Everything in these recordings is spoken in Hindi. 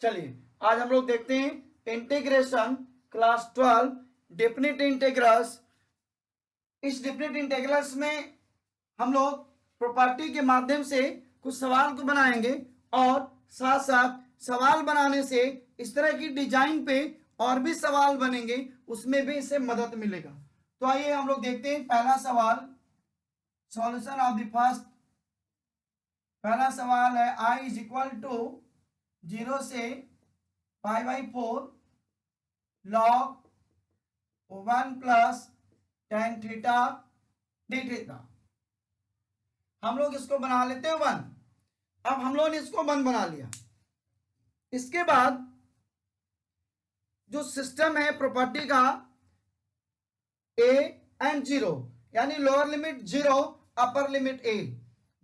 चलिए आज हम लोग देखते हैं इंटीग्रेशन क्लास 12 डेफिनिट इंटीग्रल्स। इस डेफिनिट इंटीग्रल्स में हम लोग प्रॉपर्टी के माध्यम से कुछ सवाल को बनाएंगे और साथ साथ सवाल बनाने से इस तरह की डिजाइन पे और भी सवाल बनेंगे, उसमें भी इससे मदद मिलेगा। तो आइए हम लोग देखते हैं पहला सवाल, सॉल्यूशन ऑफ द फर्स्ट। पहला सवाल है i इज इक्वल टू 0 से π/4 log 1 प्लस tan थीटा डी थीटा। हम लोग इसको बना लेते हैं 1। अब हम लोगों ने इसको 1 बना लिया। इसके बाद जो सिस्टम है प्रॉपर्टी का a एंड 0, यानी lower limit 0 upper limit a,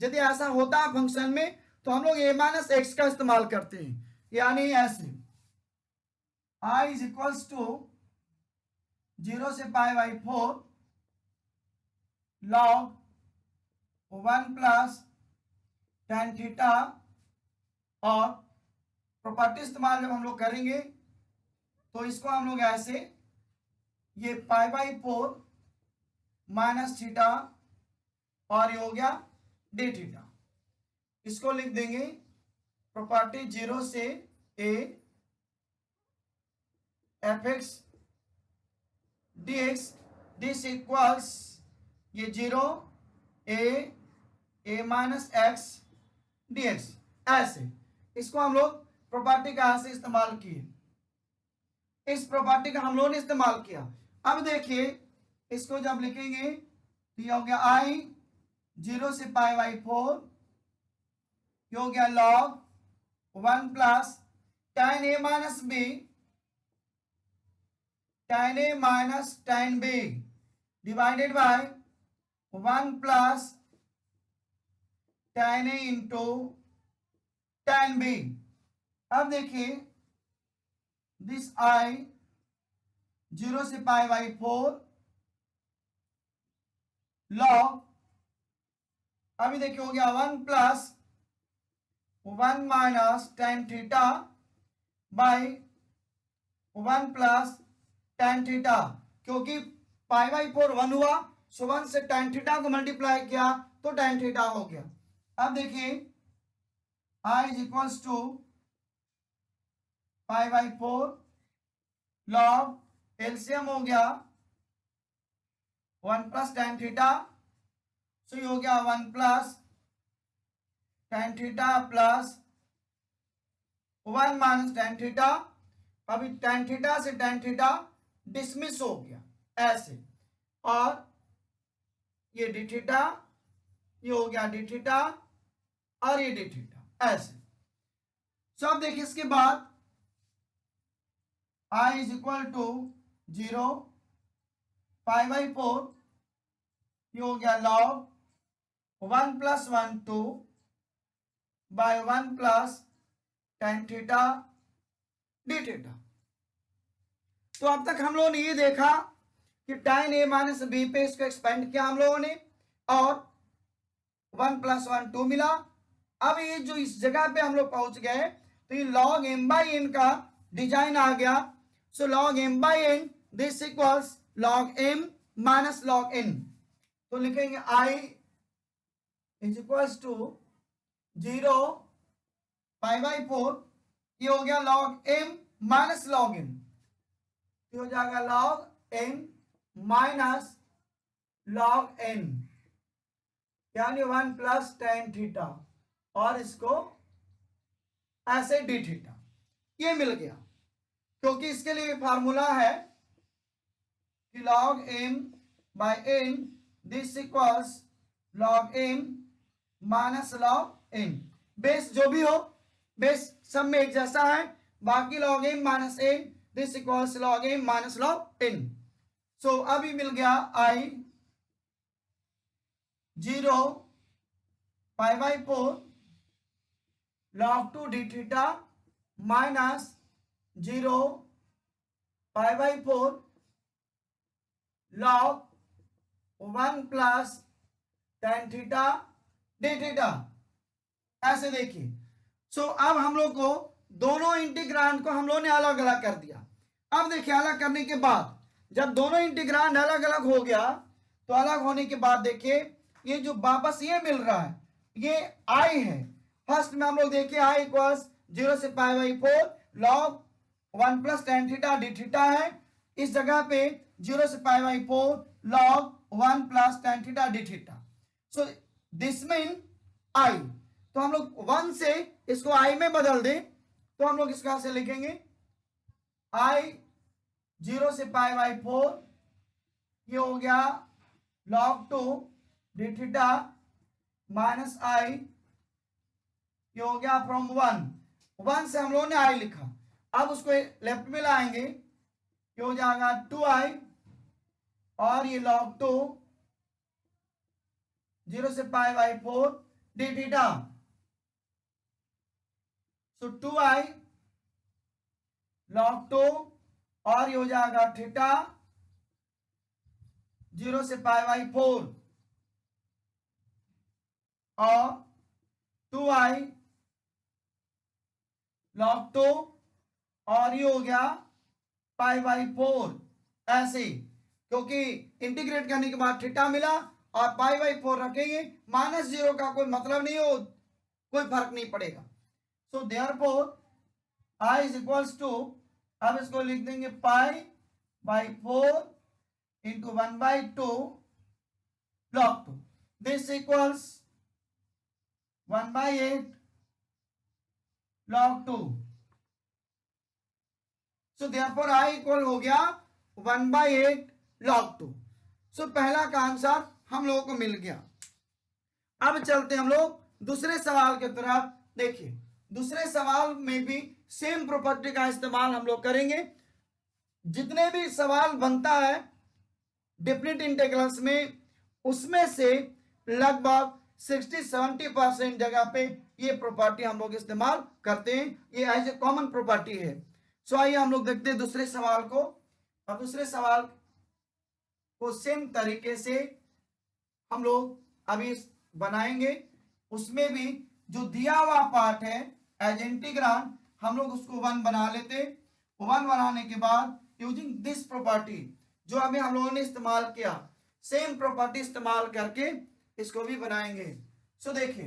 यदि ऐसा होता है फंक्शन में तो हम लोग a - x का इस्तेमाल करते हैं, यानी ऐसे i इज इक्वल्स टू 0 से π/4 log 1 प्लस tan थीटा। और प्रॉपर्टी इस्तेमाल जब हम लोग करेंगे तो इसको हम लोग ऐसे, ये π/4 माइनस थीटा और ये हो गया डी थीटा। इसको लिख देंगे प्रॉपर्टी 0 से a fx dx this equals ये 0 a माइनस एक्स dx। ऐसे इसको हम लोग प्रॉपर्टी का ऐसे इस्तेमाल किए, इस प्रॉपर्टी का हम लोगों ने इस्तेमाल किया। अब देखिए इसको जब लिखेंगे तो ये हो गया i 0 से π/4, ये हो गया log 1 प्लस tan a minus b, tan a minus tan b divided by 1 प्लस tan a into tan b। अब देखिए दिस i 0 से π/4 log, अभी देखिए हो गया 1 plus 1 minus tan theta by 1 प्लस tan थीटा, क्योंकि π/4 1 हुआ, सो 1 से tan थीटा को मल्टीप्लाई किया तो tan थीटा हो गया। अब देखिए i is equals to π/4 log LCM हो गया 1 प्लस tan थीटा, सो ये हो गया 1 प्लस tan theta plus 1 minus tan theta. अभी tan थीटा से tan थीटा डिसमिस हो गया ऐसे, और ये डी थीटा, ये हो गया डी थीटा और ये डी थीटा ऐसे। सो अब देखिए इसके बाद i इज इक्वल टू 0 π/4, ये हो गया log 1 प्लस 1 2 बाय 1 प्लस tan थीटा डी थीटा। तो अब तक हम लोगों ने ये देखा कि tan a माइनस b पे इसको एक्सपेंड किया हम लोगों ने और 1 प्लस 1 2 मिला। अब ये जो इस जगह पे हम लोग पहुंच गए तो ये log m/n का डिजाइन आ गया। सो log m/n this equals log m minus log n। तो लिखेंगे i इज इक्वल्स टू 0 π/4, ये हो गया log m minus log n, ये हो जाएगा log m minus log n, यानी 1 प्लस tan थीटा और इसको ऐसे डी थीटा। ये मिल गया, क्योंकि इसके लिए फार्मूला है कि log m/n this equals log m minus log n। Base जो भी हो, बेस सब में एक जैसा है, बाकी log m minus n this equals log m minus log n। सो अभी मिल गया i 0 π/4 log 2 D theta minus 0 π/4 log 1 प्लस tan थीटा डी थीटा। ऐसे देखिए। सो अब हम लोग को दोनों इंटीग्रांड को हम लोगों ने अलग अलग कर दिया। अब देखिए अलग करने के बाद जब दोनों इंटीग्रांड अलग अलग हो गया तो अलग होने के बाद देखिए ये जो वापस ये मिल रहा है ये आई है। फर्स्ट में हम लोग देखिए आई इक्वल्स 0 से पाई by 4 log 1 plus tan theta d theta है। इस जगह पे 0 से पाई by 4 log 1 plus tan theta d theta. So this mean I. तो हम लोग 1 से इसको आई में बदल दें तो हम लोग इसका से लिखेंगे आई 0 से पाई बाई 4 ये हो गया log 2 डी थीटा माइनस आई ये हो गया फ्रॉम 1 से हम लोगों ने आई लिखा। अब उसको लेफ्ट में लाएंगे ये हो जाएगा 2i और ये log 2 0 से पाई by 4 D theta. So 2i log 2 और ये हो जाएगा थीटा 0 से पाई बाई 4 और 2i log 2 और ये हो गया पाई बाई 4 ऐसे क्योंकि इंटीग्रेट करने के बाद थीटा मिला और पाई बाई 4 रखेंगे -0 का कोई मतलब नहीं हो कोई फर्क नहीं पड़ेगा। So therefore i is equals to अब इसको लिख देंगे pi by 4 into 1 by 2 log 2 this equals 1 by 8 log 2। So therefore i equal हो गया 1 बाई 8 log 2। सो पहला का आंसर हम लोगों को मिल गया। अब चलते हम लोग दूसरे सवाल की तरफ। देखिए दूसरे सवाल में भी सेम प्रॉपर्टी का इस्तेमाल हम लोग करेंगे। जितने भी सवाल बनता है डेफिनेट इंटीग्रल्स में उसमें से लगभग 60-70% जगह पे ये प्रॉपर्टी हम लोग इस्तेमाल करते हैं। ये एज ए कॉमन प्रॉपर्टी है। सो आइए हम लोग देखते हैं दूसरे सवाल को। और दूसरे सवाल को सेम तरीके से हम लोग अभी बनाएंगे। उसमें भी जो दिया हुआ पार्ट है एज इंटीग्रांड हम लोग उसको 1 बना लेते। 1 बनाने के बाद यूजिंग दिस प्रॉपर्टी जो अभी हम लोगों ने इस्तेमाल किया सेम प्रॉपर्टी इस्तेमाल करके इसको भी बनाएंगे। सो देखिए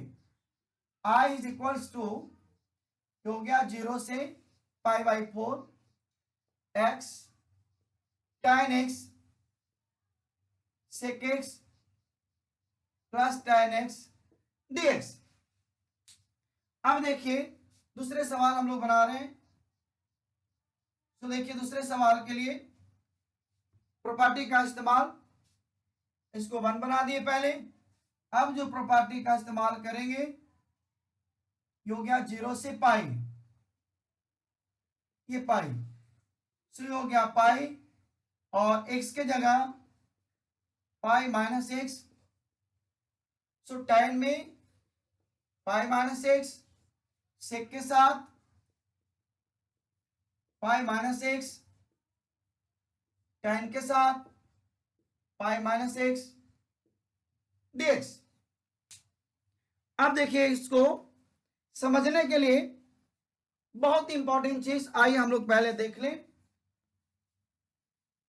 i इज इक्वल्स टू हो गया 0 से पाई by 4 x tan x sec x plus tan x dx। अब देखिए दूसरे सवाल हम लोग बना रहे हैं। तो देखिए दूसरे सवाल के लिए प्रॉपर्टी का इस्तेमाल इसको 1 बना दिए पहले। अब जो प्रॉपर्टी का इस्तेमाल करेंगे ये हो गया 0 से पाई ये पाई। सो ये हो गया पाई और x के जगह पाई माइनस एक्स। सो tan में पाई माइनस एक्स सेक के साथ पाई माइनस एक्स tan के साथ पाई माइनस एक्स dx। अब देखिए इसको समझने के लिए बहुत इंपॉर्टेंट चीज आइए हम लोग पहले देख लें।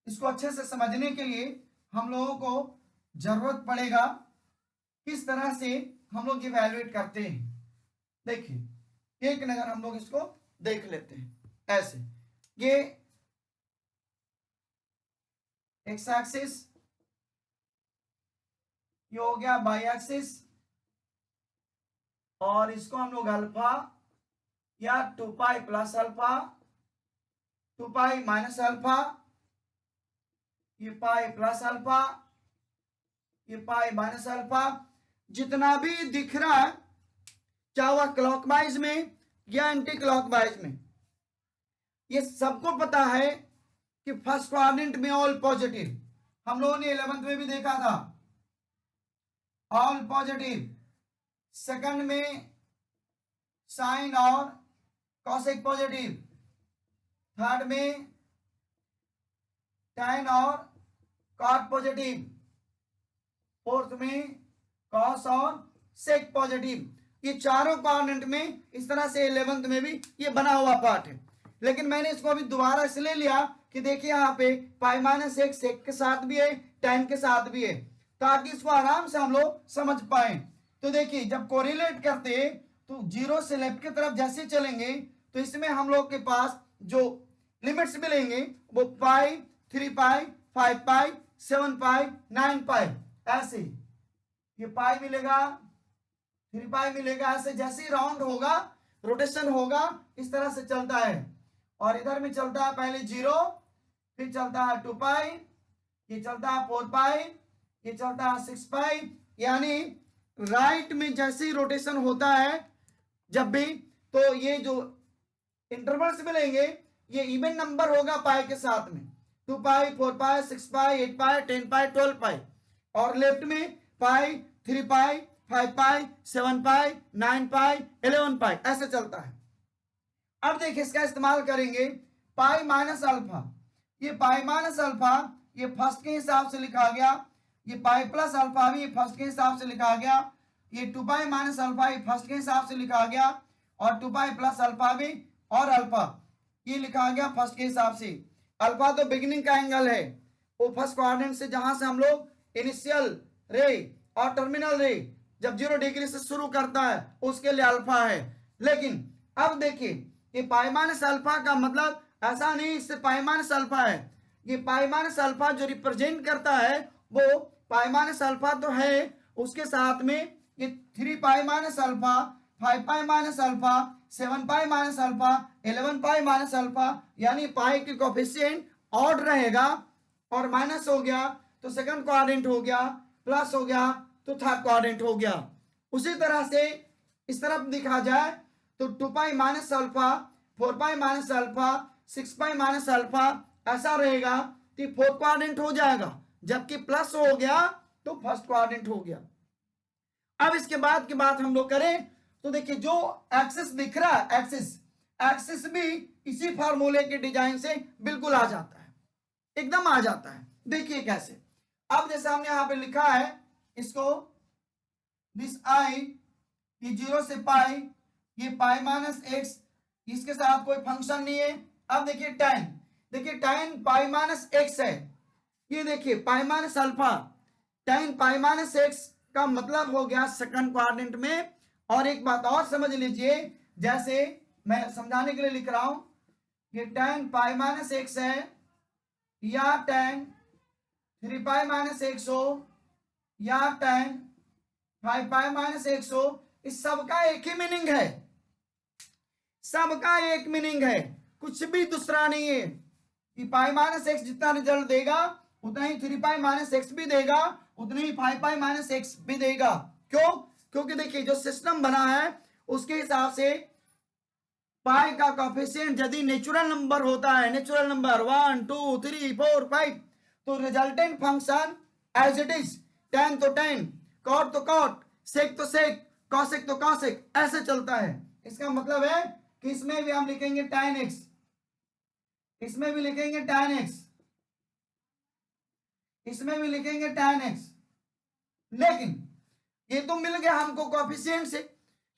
इसको अच्छे से समझने के लिए हम लोगों को जरूरत पड़ेगा किस तरह से हम लोग इवैल्यूएट करते हैं। देखिए एक नजर हम लोग इसको देख लेते हैं। ऐसे ये एक्स एक्सिस ये हो गया बाई एक्सिस और इसको हम लोग अल्फा या 2 पाई प्लस अल्फा 2 पाई माइनस अल्फा ये पाई प्लस अल्फा ये पाई माइनस अल्फा जितना भी दिख रहा है चाहे वह क्लॉकवाइज में या एंटी क्लॉकवाइज में ये सबको पता है कि फर्स्ट क्वाड्रेंट में ऑल पॉजिटिव। हम लोगों ने 11th में भी देखा था ऑल पॉजिटिव। सेकंड में साइन और कॉसेक पॉजिटिव। थर्ड में tan और कॉट पॉजिटिव। फोर्थ में कॉस और सेक पॉजिटिव। ये चारों कोऑर्डिनेट में इस तरह से 11th में भी ये बना हुआ पार्ट है, लेकिन मैंने इसको अभी दोबारा इसलिए लिया कि देखिए यहाँ पे पाई माइनस एक सेक के साथ भी है, tan के साथ भी है, ताकि इसको आराम से हम लोग समझ पाए। तो देखिए जब कोरिलेट करते हैं तो जीरो से लेफ्ट की तरफ जैसे चलेंगे तो इसमें हम लोग के पास जो लिमिट्स मिलेंगे वो पाई, 3 पाई, 5 पाई, 7 पाई, 9 पाई, ऐसे ये पाई मिलेगा, 3 पाई मिलेगा, ऐसे जैसे ही राउंड होगा रोटेशन होगा इस तरह से चलता है। और इधर में चलता है पहले 0, फिर चलता है 2 पाई, ये चलता है 4 पाई, ये चलता है 6 पाई। यानी राइट में जैसे ही रोटेशन होता है जब भी, तो ये जो इंटरवल्स मिलेंगे ये इवन नंबर होगा पाई के साथ में, 2 पाई, 4 पाई, 6 पाई, 8 पाई, 10 पाई, 12 पाई। और लेफ्ट में पाई, 3 पाई, 5 पाई, 7 पाई, 9 पाई, 11 पाई, ऐसे चलता है। अब देखिए इसका इस्तेमाल करेंगे पाई माइनस अल्फा। ये पाई माइनस अल्फा ये फर्स्ट के हिसाब से लिखा गया, ये पाई प्लस अल्फा भी फर्स्ट के हिसाब से लिखा गया, ये 2 पाई माइनस अल्फा ये फर्स्ट के हिसाब से लिखा गया, और 2 पाई प्लस अल्फा भी और अल्फा ये लिखा गया फर्स्ट के हिसाब से। अल्फा तो बिगिनिंग का एंगल है, वो फर्स्ट क्वाड्रेंट से जहां से हम लोग इनिशियल रे और टर्मिनल रे जब 0 डिग्री से शुरू करता है उसके लिए अल्फा है। लेकिन अब देखिए ये पाई माइनस अल्फा का मतलब ऐसा नहीं इससे पाई माइनस अल्फा है, ये पाई माइनस अल्फा जो रिप्रेजेंट करता है वो पाई माइनस अल्फा तो है, उसके साथ में ये 3 pi minus alpha, 5 pi minus alpha, 7 pi minus alpha, 11 पाई माइनस अल्फा, यानी पाई के कोफिशिएंट ऑड रहेगा, और माइनस हो गया तो सेकंड क्वाड्रेंट हो गया, प्लस हो गया तो थर्ड क्वाड्रेंट हो गया। उसी तरह से इस तरफ दिखा जाए तो 2 पाई माइनस अल्फा, 4 पाई माइनस अल्फा, 6 पाई माइनस अल्फा ऐसा रहेगा कि फोर्थ क्वाड्रेंट हो जाएगा, जबकि प्लस हो गया तो फर्स्ट क्वाड्रेंट हो गया। अब इसके बाद की बात हम लोग करें तो देखिए जो एक्सिस दिख रहा है, एक्सिस भी इसी फार्मूले के डिजाइन से बिल्कुल आ जाता है, एकदम आ जाता है। देखिए कैसे, अब जैसे हमने यहां पे लिखा है इसको दिस आई, ये 0 से पाई, ये पाई माइनस एक्स, इसके साथ कोई फंक्शन नहीं है। अब देखिए tan, देखिए tan पाई माइनस एक्स है, ये देखिए पाई माइनस अल्फा, tan पाई माइनस एक्स का मतलब हो गया सेकंड क्वाड्रेंट में। और एक बात और समझ लीजिए, जैसे मैं समझाने के लिए लिख रहा हूं, ये tan पाई माइनस एक्स है या tan 3 पाई माइनस एक्स हो या tan 5 पाई माइनस एक्स हो, इस सबका एक ही मीनिंग है, सबका एक मीनिंग है, कुछ भी दूसरा नहीं है। कि पाई माइनस एक्स जितना रिजल्ट देगा उतना ही 3 पाई माइनस एक्स भी देगा, उतनी ही 5 पाई माइनस एक्स भी देगा। क्यों? क्योंकि देखिए जो सिस्टम बना है उसके हिसाब से पाई का कोफिशिएंट यदि नेचुरल नंबर होता है, नेचुरल नंबर 1 2 3 4 5, तो resultant function as it is, tan तो tan, cot तो cot, sec तो sec, cosec तो cosec, ऐसे चलता है। इसका मतलब है कि इसमें भी हम लिखेंगे tan x, इसमें भी लिखेंगे tan x, इसमें भी लिखेंगे tan x। लेकिन ये तो मिल गया हमको कोफिशिएंट से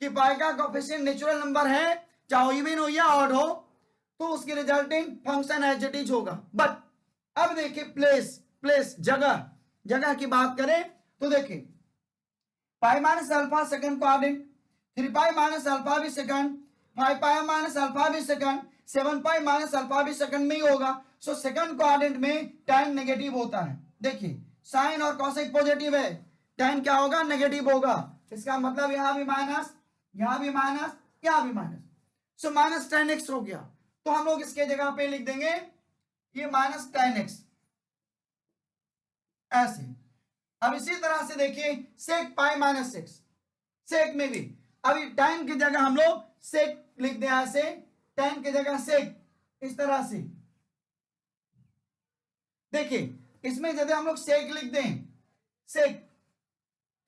कि पाई का कोफिशिएंट नेचुरल नंबर है, चाहे इवन हो या ऑड हो, तो उसकी resulting function as it is होगा। बट अब देखिए प्लेस जगह की बात करें तो देखिए pi minus alpha second quadrant, 3 pi minus alpha भी सेकंड, 5 पाई माइनस अल्फा भी सेकंड, 7 पाई माइनस अल्फा भी सेकंड में ही होगा। सो सेकंड क्वाड्रेंट में tan नेगेटिव होता है। देखिए साइन और कॉसेक पॉजिटिव है, tan क्या होगा? नेगेटिव होगा। इसका मतलब यहां भी माइनस, यहां भी माइनस, यहां भी minus, so minus tan x हो गया। तो हम लोग इसके जगह पे लिख देंगे ये माइनस tan x, ऐसे। अब इसी तरह से देखिए सेक पाई माइनस एक्स, सेक में भी अभी tan की जगह हम लोग सेक लिख दें, ऐसे tan की जगह सेक, इस तरह से। देखिए इसमें यदि हम लोग सेक लिख दें, सेक,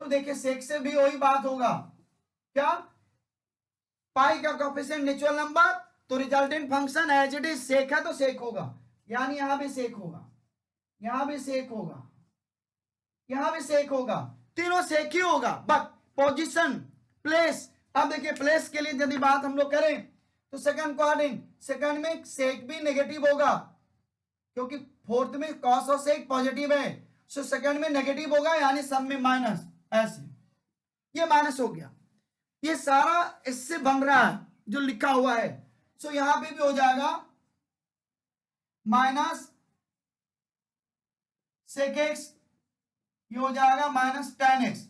तो देखिए सेक से भी वही बात होगा, क्या? पाई का कोफिशिएंट नेचुरल नंबर, तो resultant function as it is sec है तो सेक होगा, यानी यहां भी सेक होगा, यहां भी सेक होगा, यहां भी सेक होगा, तीनों सेक ही होगा। बट पोजीशन, प्लेस, अब देखिए प्लेस के लिए यदि बात हम लोग करें तो सेकंड क्वाड्रेंट, सेकंड में सेक भी नेगेटिव होगा क्योंकि फोर्थ में कॉस और सेक पॉजिटिव है, सो सेकंड में नेगेटिव होगा यानी सब में माइनस। ऐसे ये माइनस हो गया, ये सारा इससे बन रहा है जो लिखा हुआ है। सो यहां पे भी हो जाएगा माइनस सेक एक्स, ये हो जाएगा माइनस टेन एक्स,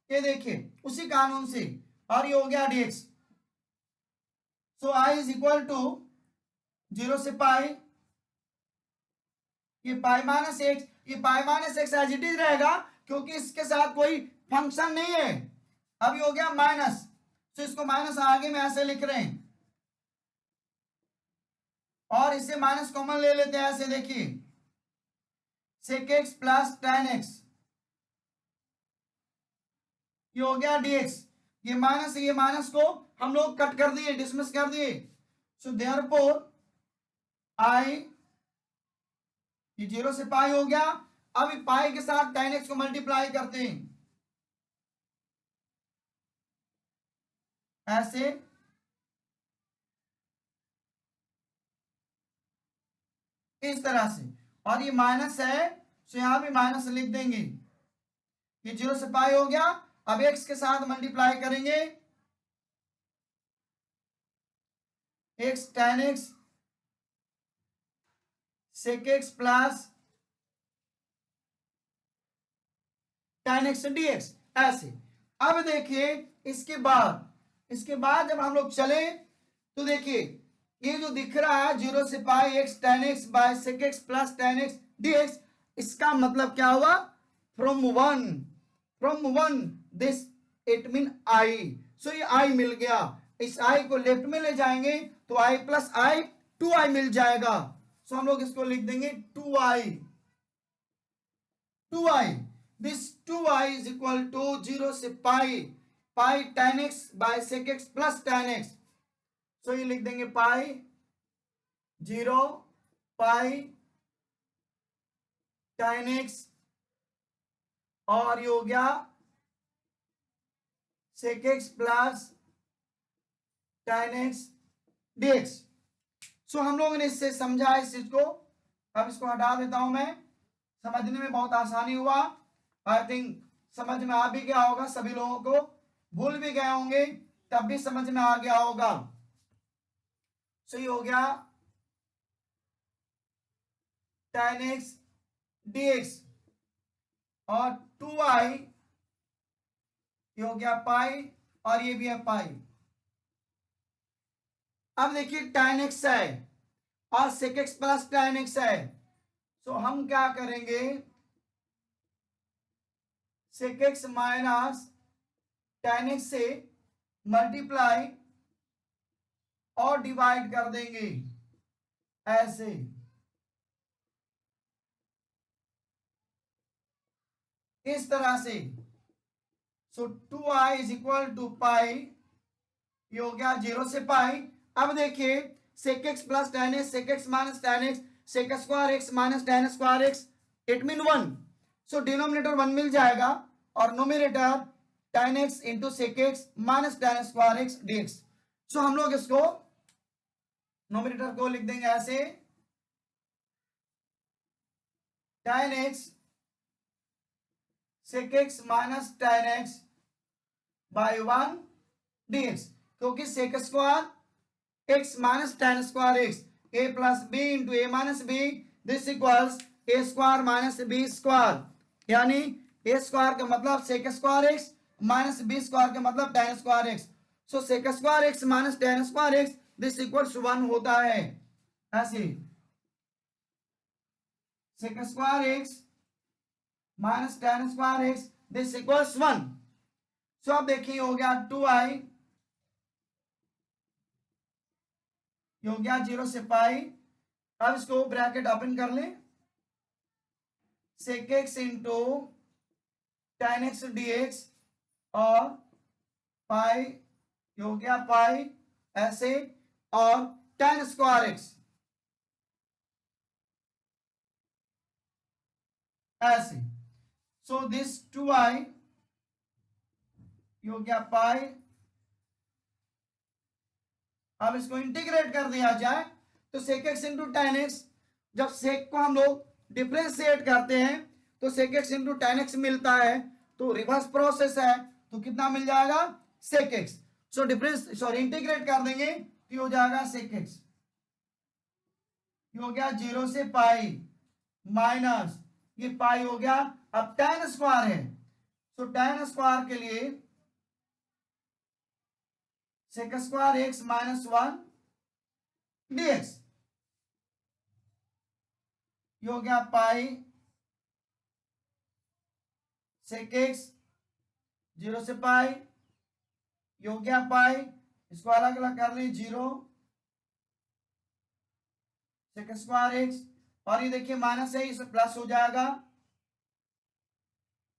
ये देखिए उसी कानून से, और ये हो गया dx। So i is equal to 0 से पाई, ये पाई माइनस एक्स, ये pi minus x as it is रहेगा क्योंकि इसके साथ कोई फंक्शन नहीं है। अब ये हो गया माइनस, तो इसको माइनस आगे में ऐसे लिख रहे हैं और इससे माइनस कॉमन ले लेते हैं, ऐसे देखिए sec x plus tan x, ये हो गया dx। ये माइनस को हम लोग कट कर दिए, डिसमिस कर दिए। सो देयरफॉर आई, ये 0 से पाई हो गया। अब पाई के साथ tan x को मल्टीप्लाई करते हैं ऐसे, इस तरह से, और ये माइनस है तो यहां भी माइनस लिख देंगे। ये 0 से पाई हो गया, अब x के साथ मल्टीप्लाई करेंगे, x tan x sec x plus tan x dx ऐसे। अब देखिए इसके बाद जब हम लोग चले तो देखिए ये जो दिख रहा है 0 से pi x tan x by sec x plus tan x dx, इसका मतलब क्या हुआ, from one this it mean i। So ये i मिल गया, इस i को लेफ्ट में ले जाएंगे तो i प्लस i 2i मिल जाएगा। सो हम लोग इसको लिख देंगे 2i, this 2i is equal to 0 से pi tan x by sec x plus tan x। So ये लिख देंगे पाई 0 पाई tan x, और ये हो गया sec x plus tan x dx। सो हम लोगों ने इससे समझा इस चीज को, अब इसको हटा देता हूं मैं, समझने में बहुत आसानी हुआ। आई थिंक समझ में आ भी गया होगा सभी लोगों को, भूल भी गए होंगे तब भी समझ में आ गया होगा। सो ये हो गया tan x dx, और 2i ये हो गया पाई, और ये भी है पाई। अब देखिए tan x है और sec x plus tan x है, सो हम क्या करेंगे, sec x minus tan x से मल्टीप्लाई और डिवाइड कर देंगे ऐसे, इस तरह से। सो 2i इज इक्वल टू पाई, ये हो गया 0 से पाई। अब देखिए sec x plus tan x, sec x minus tan x, sec square x minus tan square x, it mean 1। So denominator 1 मिल जाएगा और nominator tan x into sec x minus tan square x dx। सो हम लोग इसको नोमिनेटर को लिख देंगे ऐसे, tan x sec x minus tan x by 1 dx, क्योंकि sec square x minus tan square x, a plus B into A minus B, this equals A square minus B square, यानी ए स्क्वायर का मतलब sec square x minus B square का मतलब tan square x। So sec square x minus tan square x this equals 1 होता है ऐसे, sec square x minus tan square x this equals 1। सो अब देखिए हो गया 2i, ये हो गया 0 से पाई। अब इसको ब्रैकेट ओपन कर ले, sec x into tan x dx और पाई, ये हो गया पाई ऐसे, और tan स्क्वायर x ऐसे। सो दिस 2i, ये हो गया पाई अब इसको इंटीग्रेट कर दिया जाए तो sec x into ten x, जब सेक को हम लोग डिफ्रेंशिएट करते हैं तो sec x into ten x मिलता है, तो रिवर्स प्रोसेस है, तो कितना मिल जाएगा sec x। सो इंटीग्रेट कर देंगे तो हो जाएगा sec x, ये हो गया 0 से पाई माइनस ये पाई हो गया। अब टेन स्क्वायर है, तो टेन स्क्वायर के लिए sec square x minus 1 dx, ये हो गया पाई sec x 0 से पाई, ये हो गया पाई, इसको अलग अलग कर ली 0 sec स्क्वायर एक्स, और ये देखिए माइनस है इसे प्लस हो जाएगा,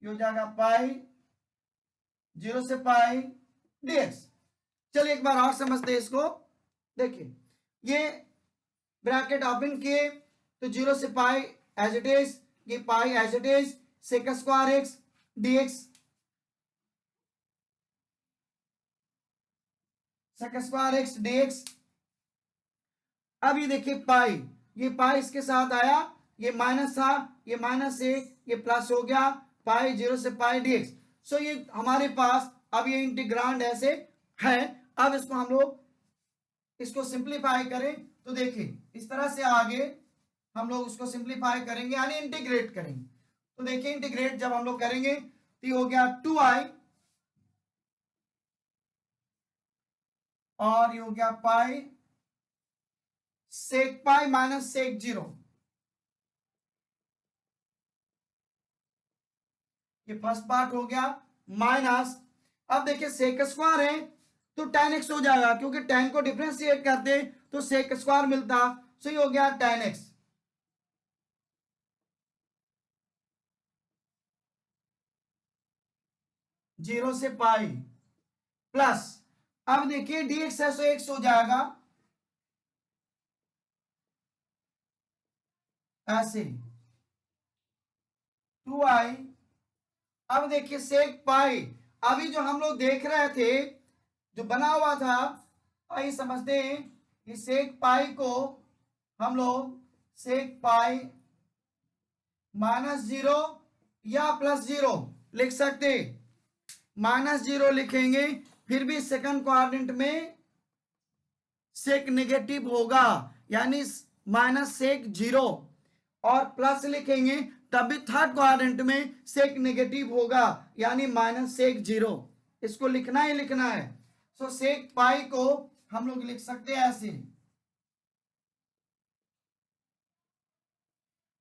ये हो जाएगा पाई 0 से पाई dx। चलिए एक बार और समझते हैं इसको। देखिए ये ब्रैकेट ओपन किए तो 0 से पाई एज इट इज, ये pi as it is, sec square x dx, sec square x dx। अब ये देखिए पाई, ये पाई इसके साथ आया, ये माइनस था, ये माइनस से ये प्लस हो गया, पाई 0 से पाई dx। सो ये हमारे पास अब ये इंटीग्रांड ऐसे है। अब इसको हम लोग इसको सिंप्लीफाई करें तो देखिए इस तरह से आगे हम लोग उसको सिंप्लीफाई करेंगे यानी इंटीग्रेट करेंगे। तो देखिए इंटीग्रेट जब हम लोग करेंगे तो ये हो गया 2i और ये हो गया पाई सेक पाई माइनस सेक 0, ये फर्स्ट पार्ट हो गया माइनस। अब देखिए सेक स्क्वायर है तो tan x हो जाएगा, क्योंकि tan को डिफरेंशिएट करते तो सेक स्क्वायर मिलता, सो ये हो गया tan x। जीरो से पाई प्लस, अब देखिए dx है सो x हो जाएगा ऐसे 2i। अब देखिए सेक पाई, अभी जो हम लोग देख रहे थे जो बना हुआ था, आइए समझते हैं। इस सेक पाई को हम लोग सेक पाई माइनस 0 या प्लस 0 लिख सकते, माइनस 0 लिखेंगे फिर भी सेकंड क्वाड्रेंट में सेक नेगेटिव होगा यानी माइनस सेक 0, और प्लस लिखेंगे तब भी थर्ड क्वाड्रेंट में सेक नेगेटिव होगा यानी माइनस सेक 0। इसको लिखना ही लिखना है। सो सेक पाई को हम लोग लिख सकते हैं ऐसे,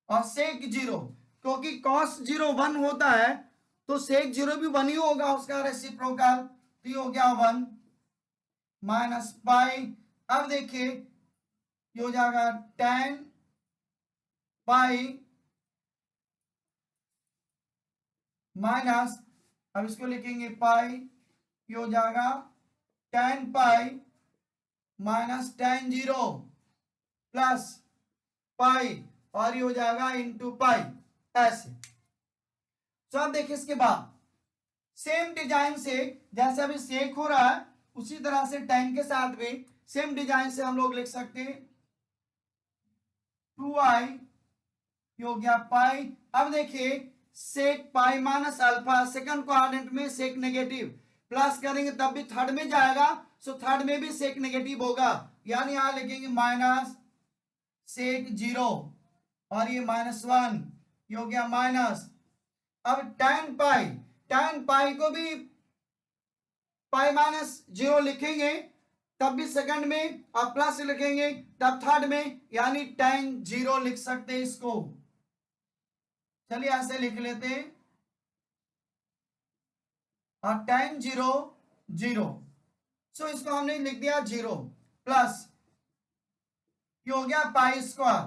और सेक 0 क्योंकि कॉस 0 1 होता है तो सेक 0 भी 1 ही होगा उसका रेसिप्रोकल, तो ये हो गया 1 माइनस पाई। अब देखिए ये हो जाएगा tan पाई माइनस, अब इसको लिखेंगे पाई, ये हो जाएगा tan pi minus tan 0 plus pi, और ये हो जाएगा इंटू पाई ऐसे। तो अब देखिए इसके बाद सेम डिजाइन से जैसे अभी सेक हो रहा है उसी तरह से tan के साथ भी सेम डिजाइन से हम लोग लिख सकते हैं 2i, ये हो गया पाई। अब देखिए sec pi minus alpha, second quadrant में सेक नेगेटिव, प्लस करेंगे तब भी थर्ड में जाएगा, सो थर्ड में भी सेक नेगेटिव होगा यानी यहां लिखेंगे माइनस सेक 0 और ये माइनस 1, ये हो गया माइनस। अब tan पाई को भी पाई माइनस 0 लिखेंगे तब भी सेकंड में, और प्लस लिखेंगे तब थर्ड में यानी tan 0 लिख सकते हैं इसको। चलिए ऐसे लिख लेते हैं, और tan 0 0, सो इसको हमने लिख दिया 0 प्लस ये हो गया पाई स्क्वायर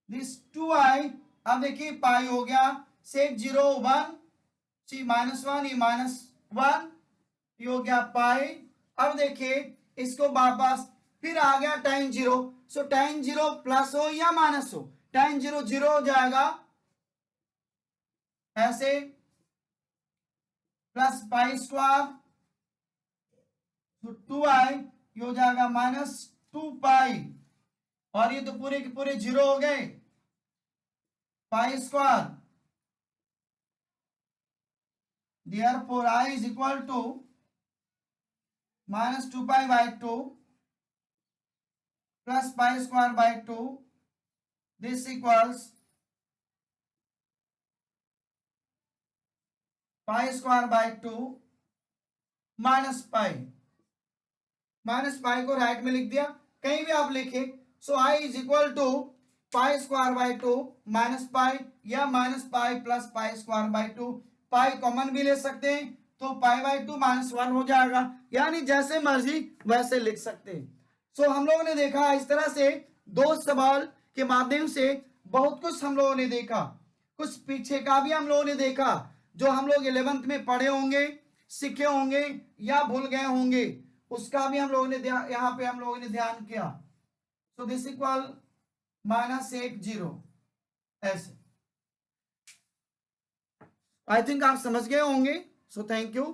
दिस 2i। अब देखिए पाई हो गया सेक 0 1 सी माइनस 1, ये माइनस 1, ये हो गया पाई। अब देखिए इसको वापस फिर आ गया tan 0, सो tan 0 प्लस हो या माइनस हो, tan 0 0 हो जाएगा ऐसे, प्लस पाई स्क्वायर तो 2i, ये हो जाएगा -2 पाई, और ये तो पूरे के पूरे 0 हो गए, pi square, therefore I is equal to -2 पाई/2 plus pi square by 2, this equals pi square by 2 minus pi. Minus pi को राइट में लिख दिया, कहीं भी आप लिखे। So I is equal to pi square by 2 minus pi, या minus pi plus pi square by 2। Pi common भी ले सकते हैं, तो पाई/2 -1 हो जाएगा, यानी जैसे मर्जी वैसे लिख सकते हैं। सो हम लोगों ने देखा इस तरह से दो सवाल के माध्यम से बहुत कुछ हम लोगों ने देखा, कुछ पीछे का भी हम लोगों ने देखा, जो हम लोग 11th में पढ़े होंगे, सीखे होंगे या भूल गए होंगे, उसका भी हम लोगों ने यहाँ पे हम लोगों ने ध्यान किया। सो दिस इक्वल -8 ऐसे। आई थिंक आप समझ गए होंगे। So thank you.